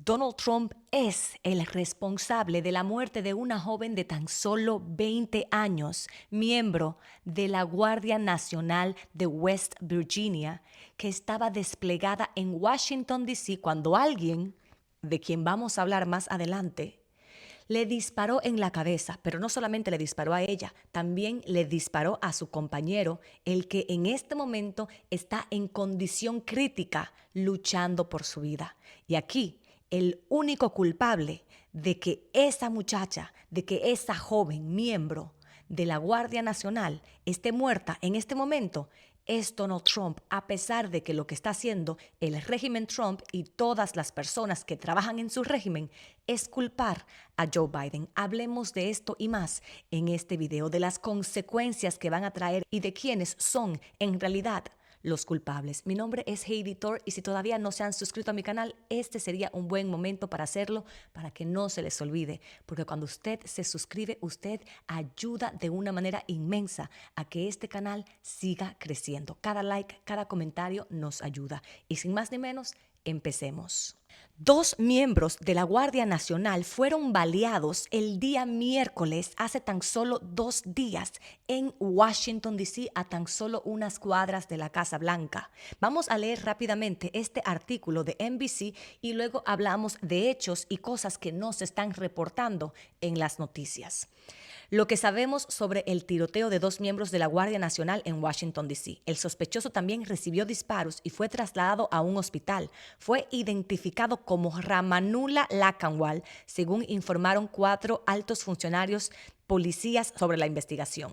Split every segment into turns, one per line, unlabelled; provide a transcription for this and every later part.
Donald Trump es el responsable de la muerte de una joven de tan solo 20 años, miembro de la Guardia Nacional de West Virginia, que estaba desplegada en Washington, D.C. cuando alguien, de quien vamos a hablar más adelante, le disparó en la cabeza, pero no solamente le disparó a ella, también le disparó a su compañero, el que en este momento está en condición crítica luchando por su vida. Y aquí, el único culpable de que esa muchacha, de que esa joven miembro de la Guardia Nacional esté muerta en este momento es Donald Trump, a pesar de que lo que está haciendo el régimen Trump y todas las personas que trabajan en su régimen es culpar a Joe Biden. Hablemos de esto y más en este video, de las consecuencias que van a traer y de quiénes son en realidad los culpables. Mi nombre es Heidi Thor y si todavía no se han suscrito a mi canal, este sería un buen momento para hacerlo, para que no se les olvide, porque cuando usted se suscribe, usted ayuda de una manera inmensa a que este canal siga creciendo. Cada like, cada comentario nos ayuda. Y sin más ni menos, empecemos. 2 miembros de la Guardia Nacional fueron baleados el día miércoles, hace tan solo 2 días, en Washington, D.C., a tan solo unas cuadras de la Casa Blanca. Vamos a leer rápidamente este artículo de NBC y luego hablamos de hechos y cosas que no se están reportando en las noticias. Lo que sabemos sobre el tiroteo de 2 miembros de la Guardia Nacional en Washington, D.C. El sospechoso también recibió disparos y fue trasladado a un hospital. Fue identificado como Ramanullah Lakhanwala, según informaron 4 altos funcionarios policías sobre la investigación.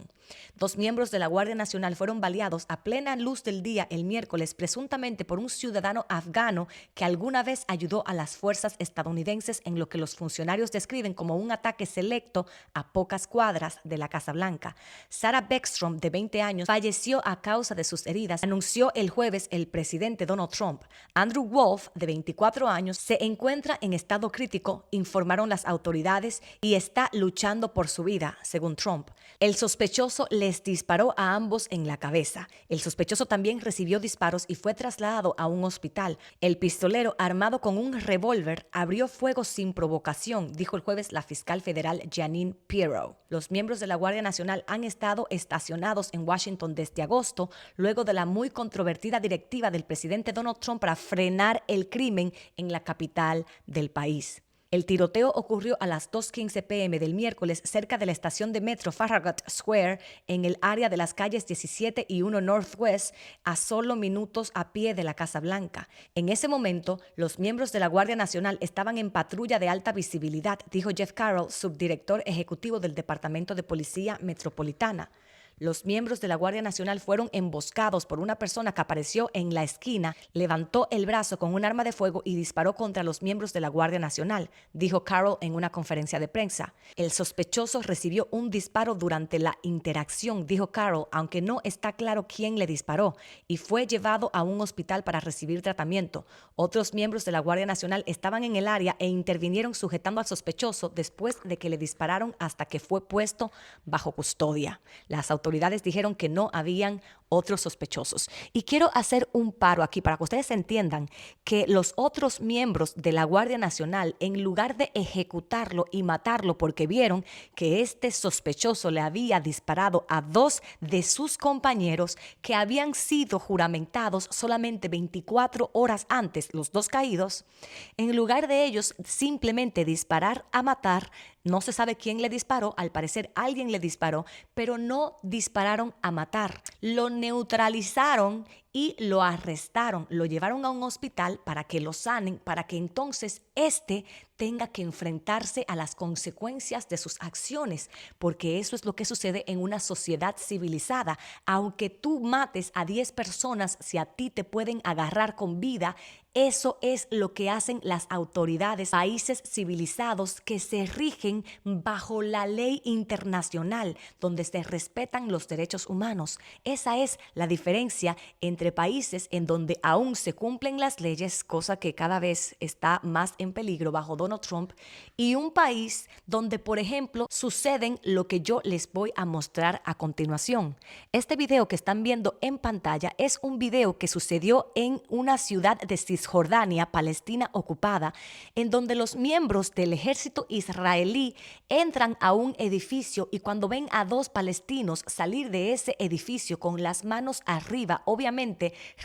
2 miembros de la Guardia Nacional fueron baleados a plena luz del día el miércoles, presuntamente por un ciudadano afgano que alguna vez ayudó a las fuerzas estadounidenses en lo que los funcionarios describen como un ataque selecto a pocas cuadras de la Casa Blanca. Sarah Beckstrom, de 20 años, falleció a causa de sus heridas, anunció el jueves el presidente Donald Trump. Andrew Wolf, de 24 años, se encuentra en estado crítico, informaron las autoridades, y está luchando por su vida, según Trump. El sospechoso les disparó a ambos en la cabeza. El sospechoso también recibió disparos y fue trasladado a un hospital. El pistolero, armado con un revólver, abrió fuego sin provocación, dijo el jueves la fiscal federal Jeanine Pirro. Los miembros de la Guardia Nacional han estado estacionados en Washington desde agosto, luego de la muy controvertida directiva del presidente Donald Trump para frenar el crimen en la capital del país. El tiroteo ocurrió a las 2:15 p.m. del miércoles cerca de la estación de metro Farragut Square en el área de las calles 17 y 1 Northwest, a solo minutos a pie de la Casa Blanca. En ese momento, los miembros de la Guardia Nacional estaban en patrulla de alta visibilidad, dijo Jeff Carroll, subdirector ejecutivo del Departamento de Policía Metropolitana. Los miembros de la Guardia Nacional fueron emboscados por una persona que apareció en la esquina, levantó el brazo con un arma de fuego y disparó contra los miembros de la Guardia Nacional, dijo Carroll en una conferencia de prensa. El sospechoso recibió un disparo durante la interacción, dijo Carroll, aunque no está claro quién le disparó, y fue llevado a un hospital para recibir tratamiento. Otros miembros de la Guardia Nacional estaban en el área e intervinieron sujetando al sospechoso después de que le dispararon hasta que fue puesto bajo custodia. Las autoridades dijeron que no habían otros sospechosos. Y quiero hacer un paro aquí para que ustedes entiendan que los otros miembros de la Guardia Nacional, en lugar de ejecutarlo y matarlo porque vieron que este sospechoso le había disparado a 2 de sus compañeros que habían sido juramentados solamente 24 horas antes, los 2 caídos, en lugar de ellos simplemente disparar a matar, no se sabe quién le disparó, al parecer alguien le disparó, pero no dispararon a matar. Lo neutralizaron y lo arrestaron, lo llevaron a un hospital para que lo sanen, para que entonces tenga que enfrentarse a las consecuencias de sus acciones, porque eso es lo que sucede en una sociedad civilizada. Aunque tú mates a 10 personas, si a ti te pueden agarrar con vida, eso es lo que hacen las autoridades, países civilizados que se rigen bajo la ley internacional, donde se respetan los derechos humanos. Esa es la diferencia entre entre países en donde aún se cumplen las leyes, cosa que cada vez está más en peligro bajo Donald Trump, y un país donde, por ejemplo, suceden lo que yo les voy a mostrar a continuación. Este video que están viendo en pantalla es un video que sucedió en una ciudad de Cisjordania, Palestina ocupada, en donde los miembros del ejército israelí entran a un edificio y cuando ven a dos palestinos salir de ese edificio con las manos arriba, obviamente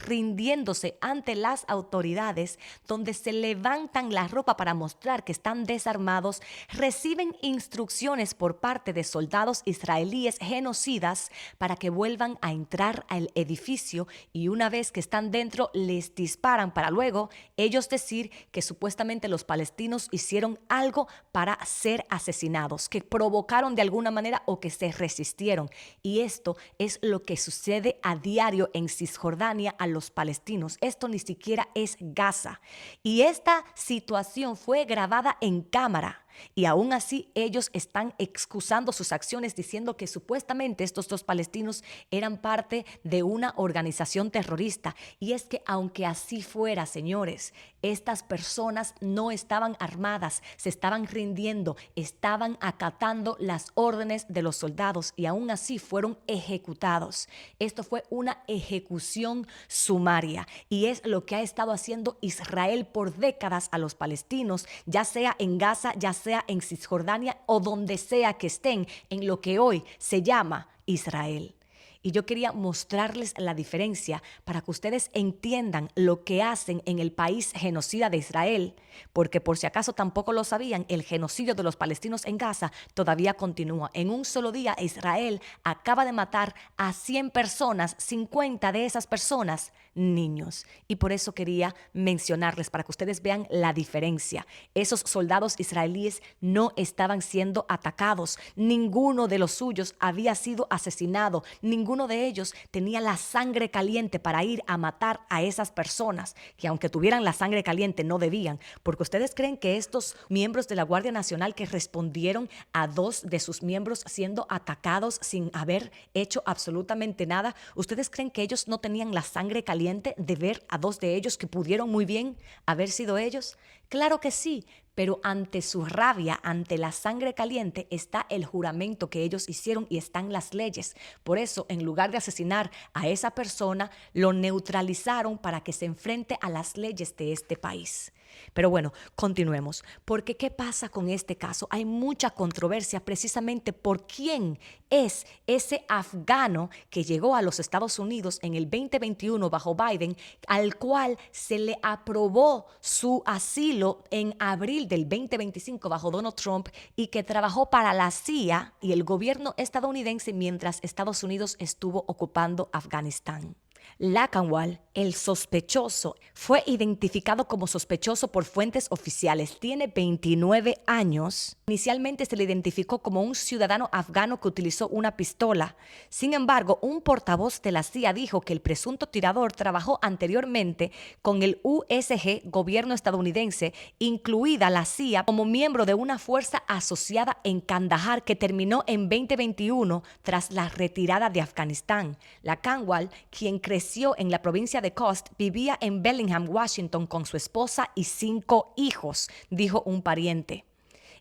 rindiéndose ante las autoridades, donde se levantan la ropa para mostrar que están desarmados, reciben instrucciones por parte de soldados israelíes genocidas para que vuelvan a entrar al edificio y una vez que están dentro les disparan para luego ellos decir que supuestamente los palestinos hicieron algo para ser asesinados, que provocaron de alguna manera o que se resistieron. Y esto es lo que sucede a diario en Cisjordania a los palestinos. Esto ni siquiera es Gaza. Y esta situación fue grabada en cámara. Y aún así ellos están excusando sus acciones diciendo que supuestamente estos dos palestinos eran parte de una organización terrorista. Y es que aunque así fuera, señores, estas personas no estaban armadas, se estaban rindiendo, estaban acatando las órdenes de los soldados y aún así fueron ejecutados. Esto fue una ejecución sumaria y es lo que ha estado haciendo Israel por décadas a los palestinos, ya sea en Gaza, ya sea en Cisjordania o donde sea que estén en lo que hoy se llama Israel. Y yo quería mostrarles la diferencia para que ustedes entiendan lo que hacen en el país genocida de Israel, porque por si acaso tampoco lo sabían, el genocidio de los palestinos en Gaza todavía continúa. En un solo día Israel acaba de matar a 100 personas, 50 de esas personas niños. Y por eso quería mencionarles para que ustedes vean la diferencia. Esos soldados israelíes no estaban siendo atacados, ninguno de los suyos había sido asesinado, ninguno de ellos tenía la sangre caliente para ir a matar a esas personas, que aunque tuvieran la sangre caliente no debían, porque ustedes creen que estos miembros de la Guardia Nacional que respondieron a dos de sus miembros siendo atacados sin haber hecho absolutamente nada, ¿ustedes creen que ellos no tenían la sangre caliente de ver a dos de ellos que pudieron muy bien haber sido ellos? Claro que sí, pero ante su rabia, ante la sangre caliente, está el juramento que ellos hicieron y están las leyes. Por eso, en lugar de asesinar a esa persona, lo neutralizaron para que se enfrente a las leyes de este país. Pero bueno, continuemos, porque ¿qué pasa con este caso? Hay mucha controversia precisamente por quién es ese afgano que llegó a los Estados Unidos en el 2021 bajo Biden, al cual se le aprobó su asilo en abril del 2025 bajo Donald Trump y que trabajó para la CIA y el gobierno estadounidense mientras Estados Unidos estuvo ocupando Afganistán. Lakanwal, el sospechoso, fue identificado como sospechoso por fuentes oficiales. Tiene 29 años. Inicialmente se le identificó como un ciudadano afgano que utilizó una pistola. Sin embargo, un portavoz de la CIA dijo que el presunto tirador trabajó anteriormente con el USG, gobierno estadounidense, incluida la CIA, como miembro de una fuerza asociada en Kandahar que terminó en 2021 tras la retirada de Afganistán. Lakanwal, quien creció en la provincia de Coast, vivía en Bellingham, Washington, con su esposa y 5 hijos, dijo un pariente.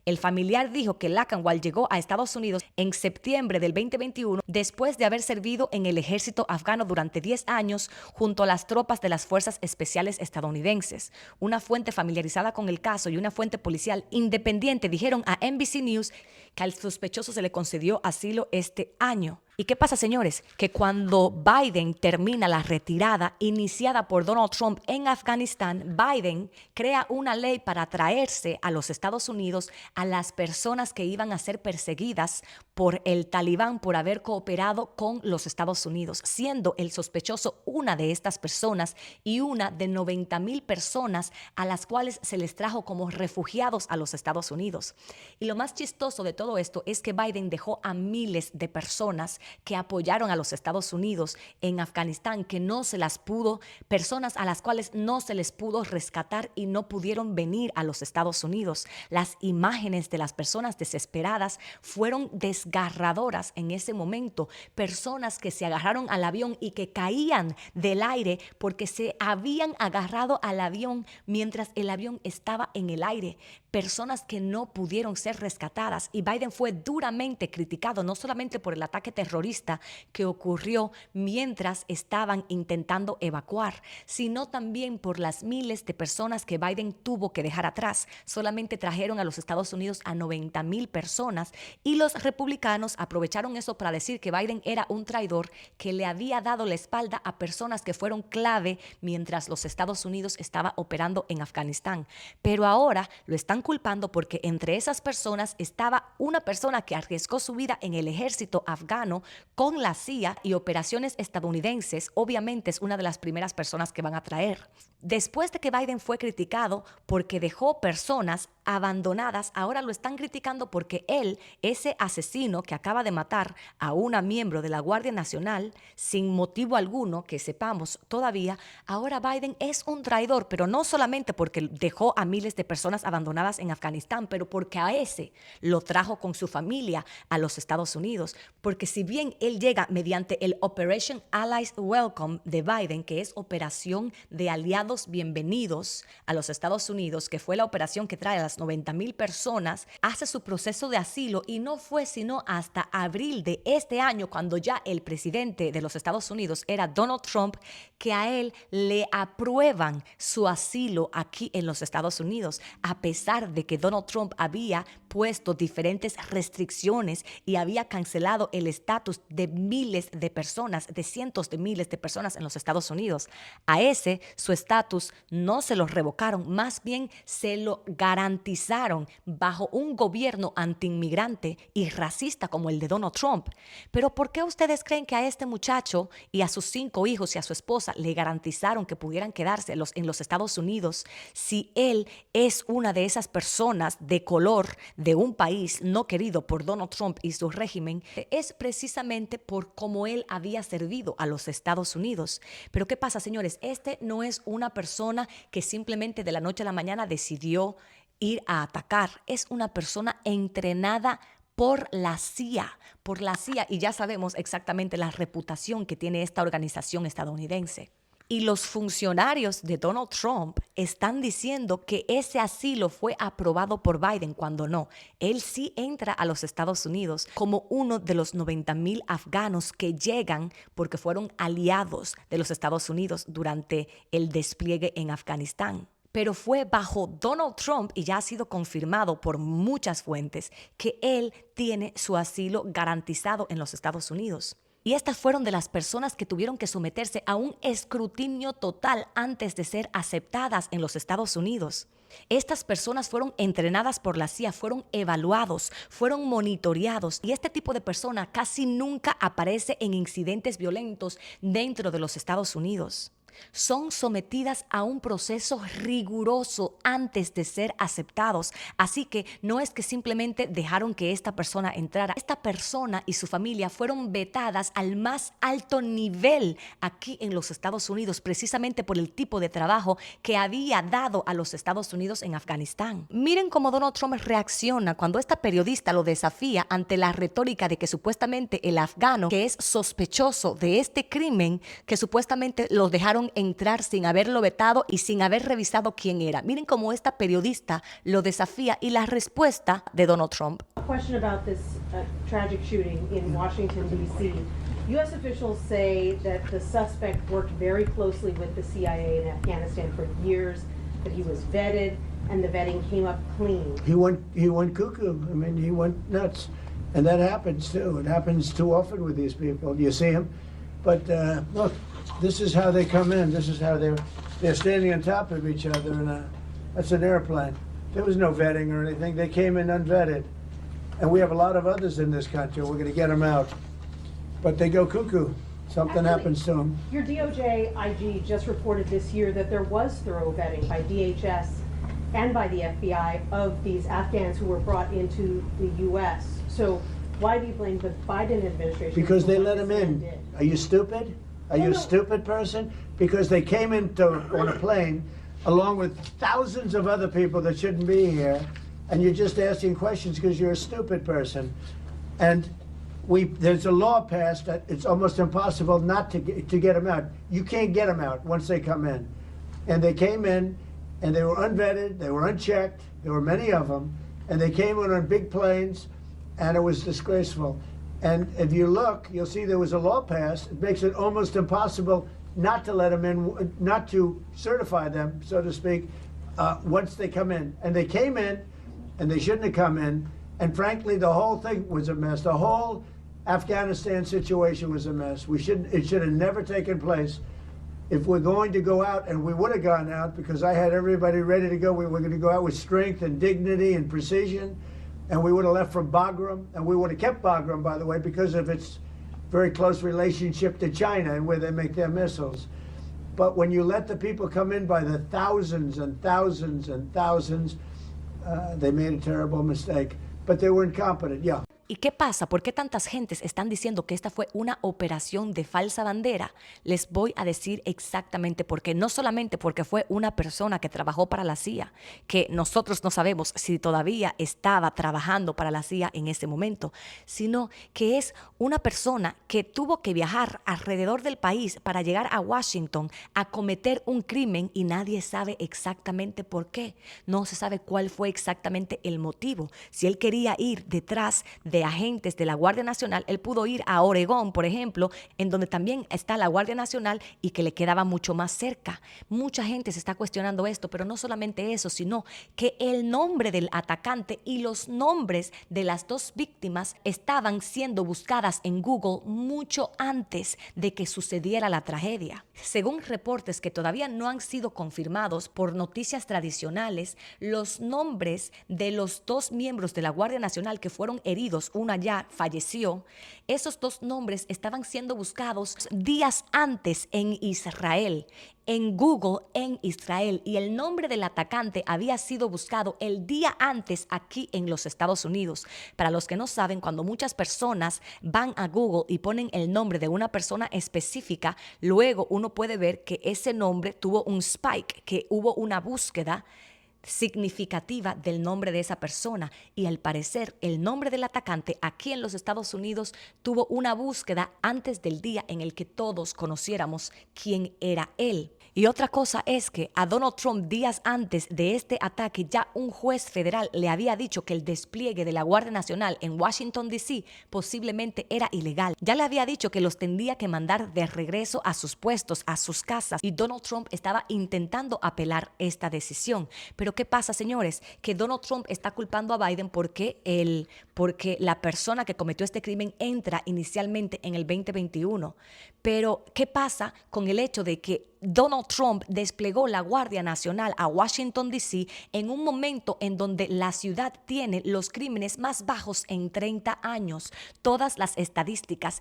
El familiar dijo que Lakanwal llegó a Estados Unidos en septiembre del 2021 después de haber servido en el ejército afgano durante 10 años junto a las tropas de las fuerzas especiales estadounidenses. Una fuente familiarizada con el caso y una fuente policial independiente dijeron a NBC News que al sospechoso se le concedió asilo este año. ¿Y qué pasa, señores? Que cuando Biden termina la retirada iniciada por Donald Trump en Afganistán, Biden crea una ley para traerse a los Estados Unidos a las personas que iban a ser perseguidas por el Talibán por haber cooperado con los Estados Unidos, siendo el sospechoso una de estas personas y una de 90,000 personas a las cuales se les trajo como refugiados a los Estados Unidos. Y lo más chistoso de todo esto es que Biden dejó a miles de personas que apoyaron a los Estados Unidos en Afganistán, que no se las pudo, personas a las cuales no se les pudo rescatar y no pudieron venir a los Estados Unidos. Las imágenes de las personas desesperadas fueron desgarradoras en ese momento. Personas que se agarraron al avión y que caían del aire porque se habían agarrado al avión mientras el avión estaba en el aire. Personas que no pudieron ser rescatadas, y Biden fue duramente criticado no solamente por el ataque terrorista que ocurrió mientras estaban intentando evacuar, sino también por las miles de personas que Biden tuvo que dejar atrás. Solamente trajeron a los Estados Unidos a 90,000 personas, y los republicanos aprovecharon eso para decir que Biden era un traidor que le había dado la espalda a personas que fueron clave mientras los Estados Unidos estaba operando en Afganistán. Pero ahora lo están culpando porque entre esas personas estaba una persona que arriesgó su vida en el ejército afgano con la CIA y operaciones estadounidenses. Obviamente es una de las primeras personas que van a traer. Después de que Biden fue criticado porque dejó personas abandonadas, ahora lo están criticando porque él, ese asesino que acaba de matar a una miembro de la Guardia Nacional sin motivo alguno, que sepamos todavía, ahora Biden es un traidor, pero no solamente porque dejó a miles de personas abandonadas en Afganistán, pero porque a ese lo trajo con su familia a los Estados Unidos. Porque si bien él llega mediante el Operation Allies Welcome de Biden, que es operación de aliados bienvenidos a los Estados Unidos, que fue la operación que trae a las 90,000 personas, hace su proceso de asilo, y no fue sino hasta abril de este año, cuando ya el presidente de los Estados Unidos era Donald Trump, que a él le aprueban su asilo aquí en los Estados Unidos, a pesar de que Donald Trump había puesto diferentes restricciones y había cancelado el estatus de miles de personas, de cientos de miles de personas en los Estados Unidos. A ese, su estatus no se lo revocaron, más bien se lo garantizaron bajo un gobierno antiinmigrante y racista como el de Donald Trump. Pero ¿por qué ustedes creen que a este muchacho y a sus 5 hijos y a su esposa le garantizaron que pudieran quedarse en los Estados Unidos si él es una de esas personas de color de un país no querido por Donald Trump y su régimen? Es precisamente por cómo él había servido a los Estados Unidos. Pero ¿qué pasa, señores? Este no es una persona que simplemente de la noche a la mañana decidió ir a atacar. Es una persona entrenada por la CIA, y ya sabemos exactamente la reputación que tiene esta organización estadounidense. Y los funcionarios de Donald Trump están diciendo que ese asilo fue aprobado por Biden, cuando no. Él sí entra a los Estados Unidos como uno de los 90,000 afganos que llegan porque fueron aliados de los Estados Unidos durante el despliegue en Afganistán. Pero fue bajo Donald Trump, y ya ha sido confirmado por muchas fuentes, que él tiene su asilo garantizado en los Estados Unidos. Y estas fueron de las personas que tuvieron que someterse a un escrutinio total antes de ser aceptadas en los Estados Unidos. Estas personas fueron entrenadas por la CIA, fueron evaluados, fueron monitoreados, y este tipo de persona casi nunca aparece en incidentes violentos dentro de los Estados Unidos. Son sometidas a un proceso riguroso antes de ser aceptados. Así que no es que simplemente dejaron que esta persona entrara. Esta persona y su familia fueron vetadas al más alto nivel aquí en los Estados Unidos, precisamente por el tipo de trabajo que había dado a los Estados Unidos en Afganistán. Miren cómo Donald Trump reacciona cuando esta periodista lo desafía ante la retórica de que supuestamente el afgano que es sospechoso de este crimen, que supuestamente lo dejaron entrar sin haberlo vetado y sin haber revisado quién era. Miren cómo esta periodista lo desafía, y la respuesta de Donald Trump.
A question about this tragic shooting in Washington, D.C. U.S. officials say that the suspect worked very closely with the CIA in Afghanistan for years, that he was vetted, and the vetting came up clean.
He went cuckoo. I mean, he went nuts. And that happens too. It happens too often with these people. You see them. But look, this is how they come in. This is how they're standing on top of each other, and that's an airplane. There was no vetting or anything. They came in unvetted. And we have a lot of others in this country. We're going to get them out. But they go cuckoo. Something happens to them.
Your DOJ IG just reported this year that there was thorough vetting by DHS and by the FBI of these Afghans who were brought into the U.S. So Why do you blame the Biden administration?
Because
for
they
what
let him
this man
in.
did?
Are you stupid? Are you a stupid person? Because they came on a plane along with thousands of other people that shouldn't be here, and you're just asking questions because you're a stupid person. And there's a law passed that it's almost impossible not to get them out. You can't get them out once they come in. And they came in, and they were unvetted, they were unchecked, there were many of them, and they came in on big planes, and it was disgraceful. And if you look, you'll see there was a law passed. It makes it almost impossible not to let them in, not to certify them, so to speak, once they come in. And they came in, and they shouldn't have come in. And frankly, the whole thing was a mess. The whole Afghanistan situation was a mess. It should have never taken place. If we're going to go out, and we would have gone out because I had everybody ready to go, we were going to go out with strength and dignity and precision, and we would have left from Bagram, and we would have kept Bagram, by the way, because of its very close relationship to China and where they make their missiles. But when you let the people come in by the thousands and thousands and thousands, they made a terrible mistake. But they were incompetent, yeah.
¿Y qué pasa? ¿Por qué tantas gentes están diciendo que esta fue una operación de falsa bandera? Les voy a decir exactamente por qué. No solamente porque fue una persona que trabajó para la CIA, que nosotros no sabemos si todavía estaba trabajando para la CIA en ese momento, sino que es una persona que tuvo que viajar alrededor del país para llegar a Washington a cometer un crimen y nadie sabe exactamente por qué. No se sabe cuál fue exactamente el motivo. Si él quería ir detrás de agentes de la Guardia Nacional, él pudo ir a Oregón, por ejemplo, en donde también está la Guardia Nacional y que le quedaba mucho más cerca. Mucha gente se está cuestionando esto, pero no solamente eso, sino que el nombre del atacante y los nombres de las dos víctimas estaban siendo buscadas en Google mucho antes de que sucediera la tragedia. Según reportes que todavía no han sido confirmados por noticias tradicionales, los nombres de los dos miembros de la Guardia Nacional que fueron heridos, una ya falleció, esos dos nombres estaban siendo buscados días antes en Israel, en Google en Israel, y el nombre del atacante había sido buscado el día antes aquí en los Estados Unidos. Para los que no saben, cuando muchas personas van a Google y ponen el nombre de una persona específica, luego uno puede ver que ese nombre tuvo un spike, que hubo una búsqueda significativa del nombre de esa persona, y al parecer el nombre del atacante aquí en los Estados Unidos tuvo una búsqueda antes del día en el que todos conociéramos quién era él. Y otra cosa es que a Donald Trump días antes de este ataque ya un juez federal le había dicho que el despliegue de la Guardia Nacional en Washington, D.C. posiblemente era ilegal. Ya le había dicho que los tendría que mandar de regreso a sus puestos, a sus casas, y Donald Trump estaba intentando apelar esta decisión. Pero ¿qué pasa, señores? Que Donald Trump está culpando a Biden porque la persona que cometió este crimen entra inicialmente en el 2021. Pero ¿qué pasa con el hecho de que Donald Trump desplegó la Guardia Nacional a Washington, D.C. en un momento en donde la ciudad tiene los crímenes más bajos en 30 años? Todas las estadísticas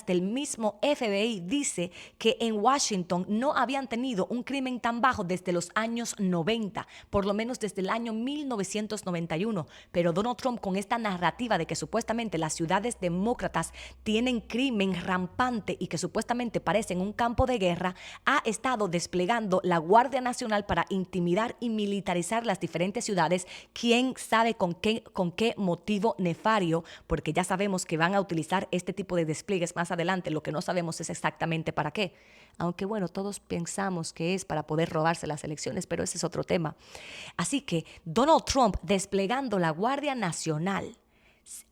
del mismo FBI dice que en Washington no habían tenido un crimen tan bajo desde los años 90, por lo menos desde el año 1991. Pero Donald Trump, con esta narrativa de que supuestamente las ciudades demócratas tienen crimen rampante y que supuestamente parecen un campo de guerra, ha estado desplegando la Guardia Nacional para intimidar y militarizar las diferentes ciudades. ¿Quién sabe con qué motivo nefario? Porque ya sabemos que van a utilizar este tipo de despliegues más adelante. Lo que no sabemos es exactamente para qué. Aunque bueno, todos pensamos que es para poder robarse las elecciones, pero ese es otro tema. Así que Donald Trump desplegando la Guardia Nacional,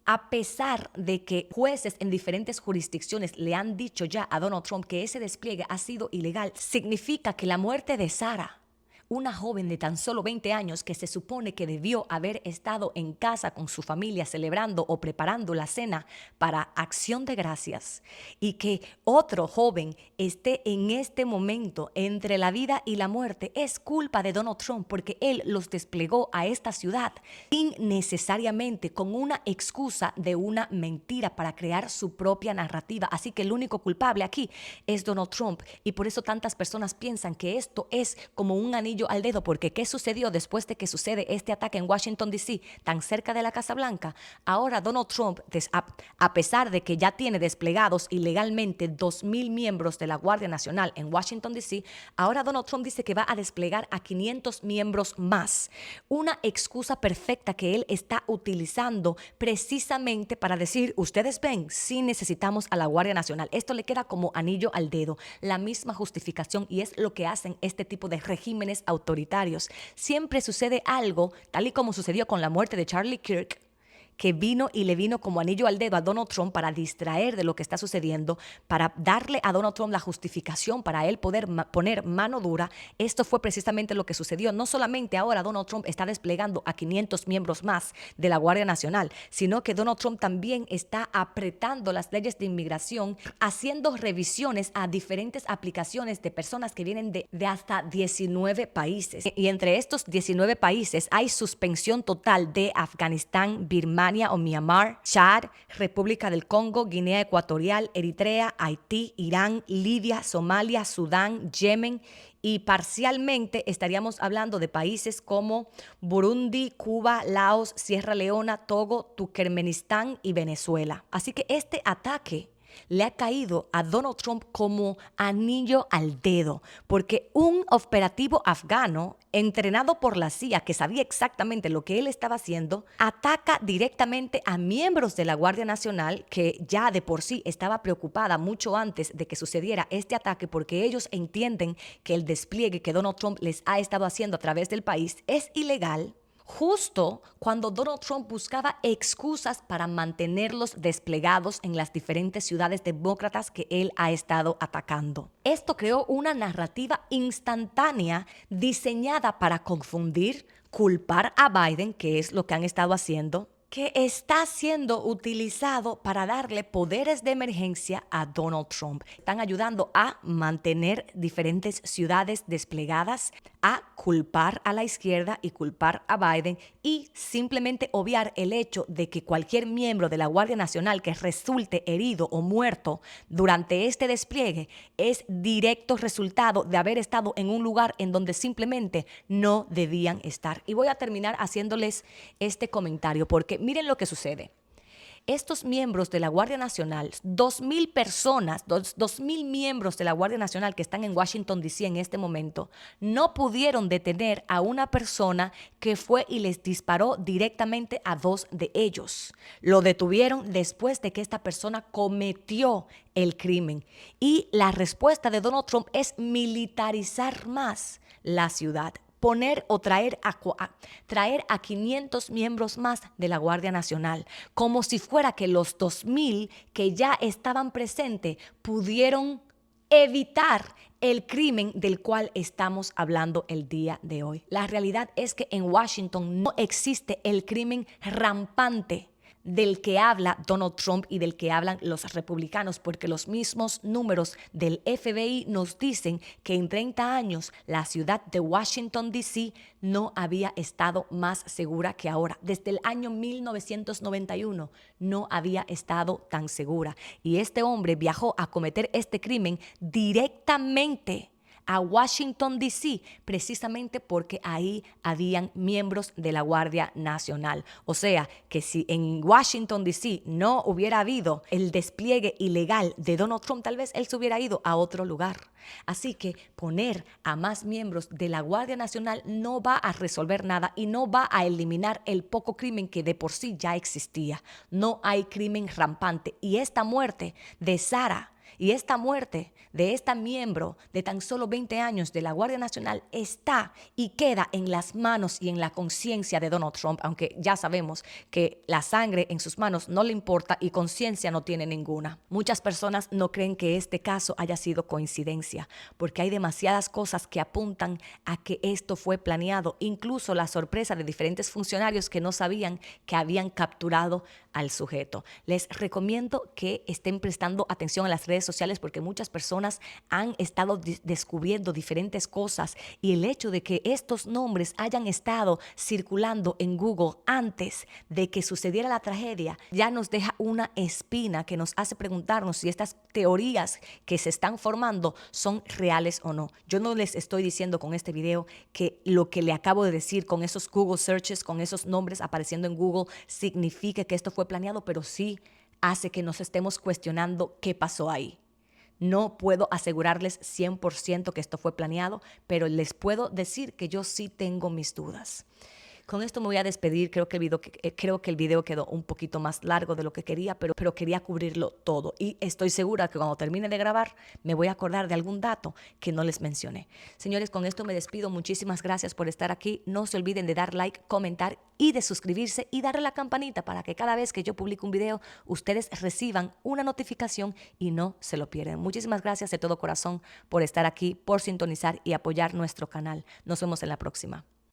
a pesar de que jueces en diferentes jurisdicciones le han dicho ya a Donald Trump que ese despliegue ha sido ilegal, significa que la muerte de Sara, una joven de tan solo 20 años que se supone que debió haber estado en casa con su familia celebrando o preparando la cena para Acción de Gracias, y que otro joven esté en este momento entre la vida y la muerte, es culpa de Donald Trump, porque él los desplegó a esta ciudad innecesariamente con una excusa de una mentira para crear su propia narrativa. Así que el único culpable aquí es Donald Trump, y por eso tantas personas piensan que esto es como un anillo anillo al dedo, porque ¿qué sucedió después de que sucede este ataque en Washington, D.C., tan cerca de la Casa Blanca? Ahora Donald Trump, a pesar de que ya tiene desplegados ilegalmente 2,000 miembros de la Guardia Nacional en Washington, D.C., ahora Donald Trump dice que va a desplegar a 500 miembros más. Una excusa perfecta que él está utilizando precisamente para decir, ustedes ven, sí necesitamos a la Guardia Nacional. Esto le queda como anillo al dedo, la misma justificación, y es lo que hacen este tipo de regímenes autoritarios. Siempre sucede algo, tal y como sucedió con la muerte de Charlie Kirk, que vino y le vino como anillo al dedo a Donald Trump para distraer de lo que está sucediendo, para darle a Donald Trump la justificación para él poder poner mano dura. Esto fue precisamente lo que sucedió. No solamente ahora Donald Trump está desplegando a 500 miembros más de la Guardia Nacional, sino que Donald Trump también está apretando las leyes de inmigración, haciendo revisiones a diferentes aplicaciones de personas que vienen de hasta 19 países. Y entre estos 19 países hay suspensión total de Afganistán, Birmania o Myanmar, Chad, República del Congo, Guinea Ecuatorial, Eritrea, Haití, Irán, Libia, Somalia, Sudán, Yemen, y parcialmente estaríamos hablando de países como Burundi, Cuba, Laos, Sierra Leona, Togo, Turkmenistán y Venezuela. Así que este ataque le ha caído a Donald Trump como anillo al dedo, porque un operativo afgano entrenado por la CIA, que sabía exactamente lo que él estaba haciendo, ataca directamente a miembros de la Guardia Nacional, que ya de por sí estaba preocupada mucho antes de que sucediera este ataque, porque ellos entienden que el despliegue que Donald Trump les ha estado haciendo a través del país es ilegal. Justo cuando Donald Trump buscaba excusas para mantenerlos desplegados en las diferentes ciudades demócratas que él ha estado atacando. Esto creó una narrativa instantánea diseñada para confundir, culpar a Biden, que es lo que han estado haciendo, que está siendo utilizado para darle poderes de emergencia a Donald Trump. Están ayudando a mantener diferentes ciudades desplegadas, a culpar a la izquierda y culpar a Biden, y simplemente obviar el hecho de que cualquier miembro de la Guardia Nacional que resulte herido o muerto durante este despliegue es directo resultado de haber estado en un lugar en donde simplemente no debían estar. Y voy a terminar haciéndoles este comentario, porque miren lo que sucede. Estos miembros de la Guardia Nacional, 2,000 personas, 2,000 miembros de la Guardia Nacional que están en Washington, D.C. en este momento, no pudieron detener a una persona que fue y les disparó directamente a 2 de ellos. Lo detuvieron después de que esta persona cometió el crimen. Y la respuesta de Donald Trump es militarizar más la ciudad. Poner o traer a 500 miembros más de la Guardia Nacional, como si fuera que los 2,000 que ya estaban presentes pudieron evitar el crimen del cual estamos hablando el día de hoy. La realidad es que en Washington no existe el crimen rampante del que habla Donald Trump y del que hablan los republicanos, porque los mismos números del FBI nos dicen que en 30 años la ciudad de Washington, D.C. no había estado más segura que ahora. Desde el año 1991 no había estado tan segura. Y este hombre viajó a cometer este crimen directamente a Washington, D.C., precisamente porque ahí habían miembros de la Guardia Nacional. O sea, que si en Washington, D.C. no hubiera habido el despliegue ilegal de Donald Trump, tal vez él se hubiera ido a otro lugar. Así que poner a más miembros de la Guardia Nacional no va a resolver nada y no va a eliminar el poco crimen que de por sí ya existía. No hay crimen rampante. Y esta muerte de Sara y esta muerte de esta miembro de tan solo 20 años de la Guardia Nacional está y queda en las manos y en la conciencia de Donald Trump, aunque ya sabemos que la sangre en sus manos no le importa y conciencia no tiene ninguna. Muchas personas no creen que este caso haya sido coincidencia, porque hay demasiadas cosas que apuntan a que esto fue planeado, incluso la sorpresa de diferentes funcionarios que no sabían que habían capturado al sujeto. Les recomiendo que estén prestando atención a las redes sociales sociales porque muchas personas han estado descubriendo diferentes cosas y el hecho de que estos nombres hayan estado circulando en Google antes de que sucediera la tragedia ya nos deja una espina que nos hace preguntarnos si estas teorías que se están formando son reales o no. Yo no les estoy diciendo con este video que lo que le acabo de decir con esos Google searches, con esos nombres apareciendo en Google, signifique que esto fue planeado, pero sí hace que nos estemos cuestionando qué pasó ahí. No puedo asegurarles 100% que esto fue planeado, pero les puedo decir que yo sí tengo mis dudas. Con esto me voy a despedir. Creo que el video quedó un poquito más largo de lo que quería, pero quería cubrirlo todo. Y estoy segura que cuando termine de grabar me voy a acordar de algún dato que no les mencioné. Señores, con esto me despido. Muchísimas gracias por estar aquí. No se olviden de dar like, comentar y de suscribirse y darle a la campanita para que cada vez que yo publique un video, ustedes reciban una notificación y no se lo pierdan. Muchísimas gracias de todo corazón por estar aquí, por sintonizar y apoyar nuestro canal. Nos vemos en la próxima.